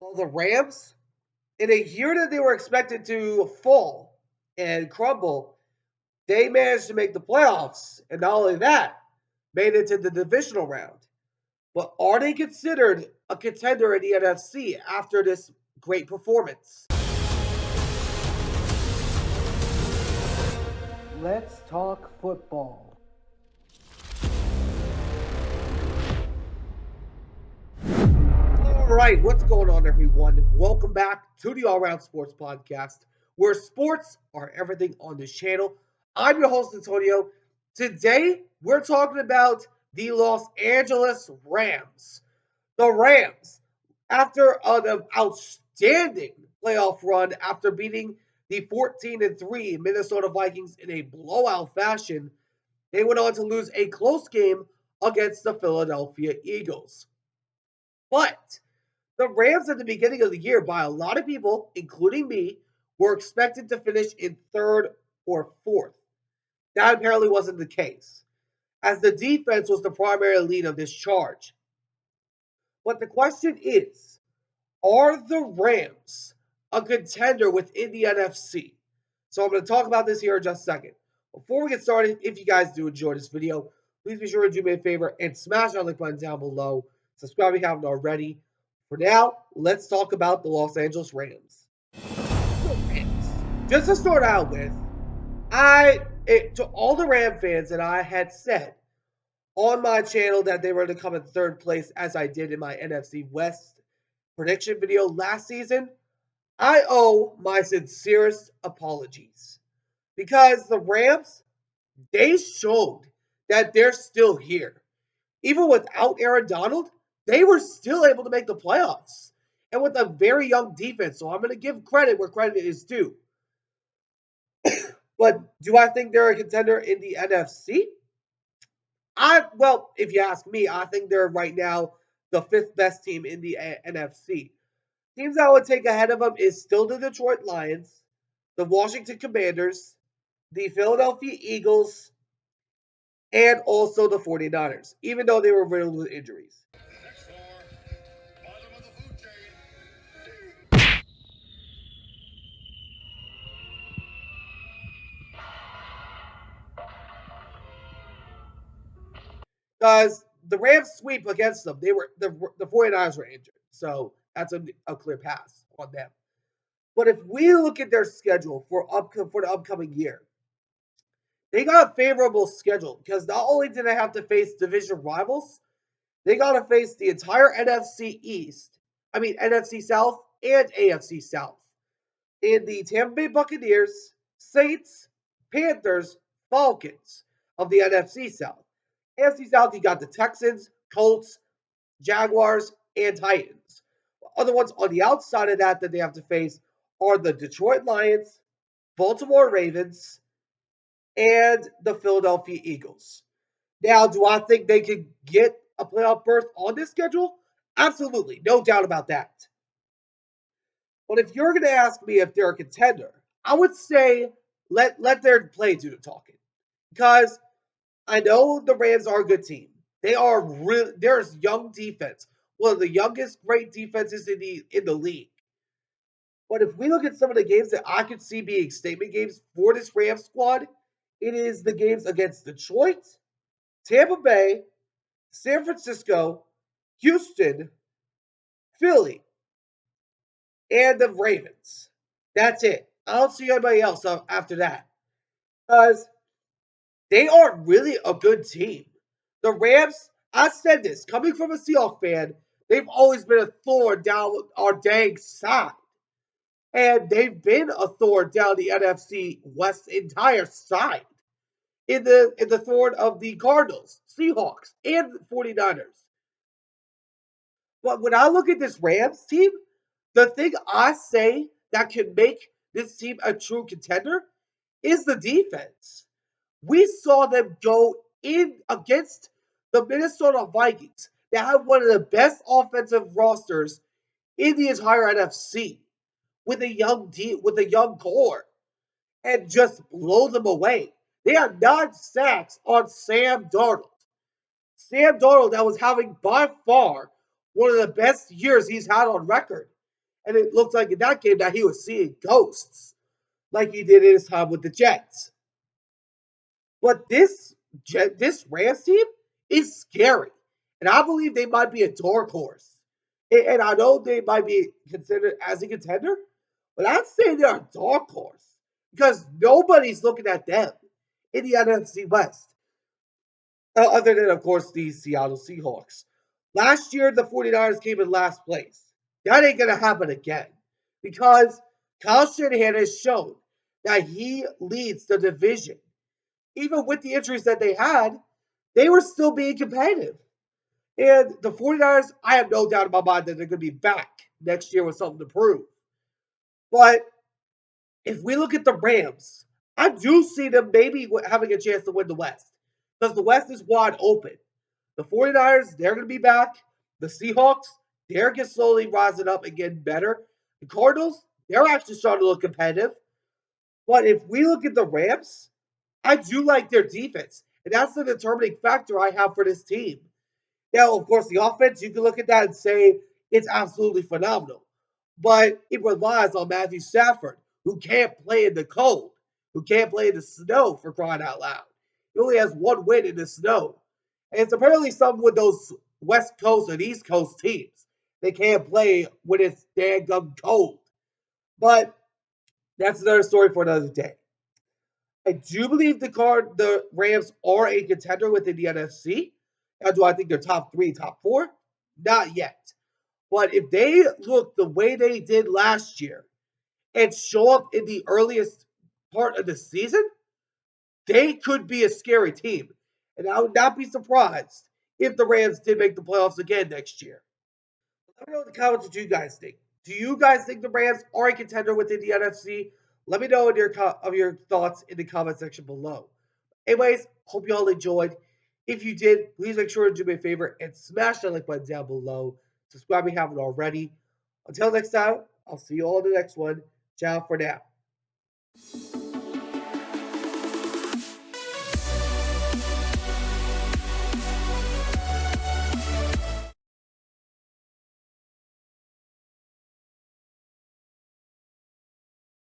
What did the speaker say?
Well, the Rams, in a year that they were expected to fall and crumble, they managed to make the playoffs. And not only that, made it to the divisional round. But are they considered a contender in the NFC after this great performance? Let's talk football. All right, what's going on, everyone? Welcome back to the All Round Sports Podcast, where sports are everything on this channel. I'm your host, Antonio. Today, we're talking about the Los Angeles Rams. The Rams, after an outstanding playoff run, after beating the 14-3 Minnesota Vikings in a blowout fashion, they went on to lose a close game against the Philadelphia Eagles. But the Rams at the beginning of the year, by a lot of people, including me, were expected to finish in third or fourth. That apparently wasn't the case, as the defense was the primary lead of this charge. But the question is, are the Rams a contender within the NFC? So I'm going to talk about this here in just a second. Before we get started, if you guys do enjoy this video, please be sure to do me a favor and smash that like button down below. Subscribe if you haven't already. For now, let's talk about the Los Angeles Rams. The Rams. Just to start out with, to all the Ram fans that I had said on my channel that they were to come in third place, as I did in my NFC West prediction video last season, I owe my sincerest apologies because the Rams, they showed that they're still here. Even without Aaron Donald, they were still able to make the playoffs and with a very young defense. So I'm going to give credit where credit is due. But do I think they're a contender in the NFC? Well, if you ask me, I think they're right now the fifth best team in the NFC. Teams I would take ahead of them is still the Detroit Lions, the Washington Commanders, the Philadelphia Eagles, and also the 49ers, even though they were riddled with injuries. Because the Rams sweep against them, the 49ers were injured. So that's a clear pass on them. But if we look at their schedule for the upcoming year, they got a favorable schedule because not only did they have to face division rivals, they got to face the entire NFC South and AFC South. In the Tampa Bay Buccaneers, Saints, Panthers, Falcons of the NFC South. AFC South, you got the Texans, Colts, Jaguars, and Titans. Other ones on the outside of that they have to face are the Detroit Lions, Baltimore Ravens, and the Philadelphia Eagles. Now, do I think they could get a playoff berth on this schedule? Absolutely, no doubt about that. But if you're going to ask me if they're a contender, I would say let their play do the talking. Because I know the Rams are a good team. There's young defense. One of the youngest great defenses in the league. But if we look at some of the games that I could see being statement games for this Rams squad, it is the games against Detroit, Tampa Bay, San Francisco, Houston, Philly, and the Ravens. That's it. I don't see anybody else after that. Because they are really a good team. The Rams, I said this, coming from a Seahawks fan, they've always been a thorn down our dang side. And they've been a thorn down the NFC West entire side. In the thorn of the Cardinals, Seahawks, and 49ers. But when I look at this Rams team, the thing I say that can make this team a true contender is the defense. We saw them go in against the Minnesota Vikings that have one of the best offensive rosters in the entire NFC with a young core and just blow them away. They had 9 sacks on Sam Darnold. Sam Darnold that was having by far one of the best years he's had on record. And it looked like in that game that he was seeing ghosts, like he did in his time with the Jets. But this Rams team is scary, and I believe they might be a dark horse. And I know they might be considered as a contender, but I'd say they're a dark horse because nobody's looking at them in the NFC West, other than of course the Seattle Seahawks. Last year, the 49ers came in last place. That ain't gonna happen again because Kyle Shanahan has shown that he leads the division even with the injuries that they had, they were still being competitive. And the 49ers, I have no doubt in my mind that they're going to be back next year with something to prove. But if we look at the Rams, I do see them maybe having a chance to win the West because the West is wide open. The 49ers, they're going to be back. The Seahawks, they're just slowly rising up and getting better. The Cardinals, they're actually starting to look competitive. But if we look at the Rams, I do like their defense. And that's the determining factor I have for this team. Now, of course, the offense, you can look at that and say it's absolutely phenomenal. But it relies on Matthew Stafford, who can't play in the cold, who can't play in the snow for crying out loud. He only has one win in the snow. And it's apparently something with those West Coast and East Coast teams. They can't play when it's gum cold. But that's another story for another day. I do believe the Rams are a contender within the NFC. Now, do I think they're top three, top four? Not yet. But if they look the way they did last year and show up in the earliest part of the season, they could be a scary team. And I would not be surprised if the Rams did make the playoffs again next year. Let me know in the comments what you guys think. Do you guys think the Rams are a contender within the NFC? Let me know in your thoughts in the comment section below. Anyways, hope you all enjoyed. If you did, please make sure to do me a favor and smash that like button down below. Subscribe if you haven't already. Until next time, I'll see you all in the next one. Ciao for now.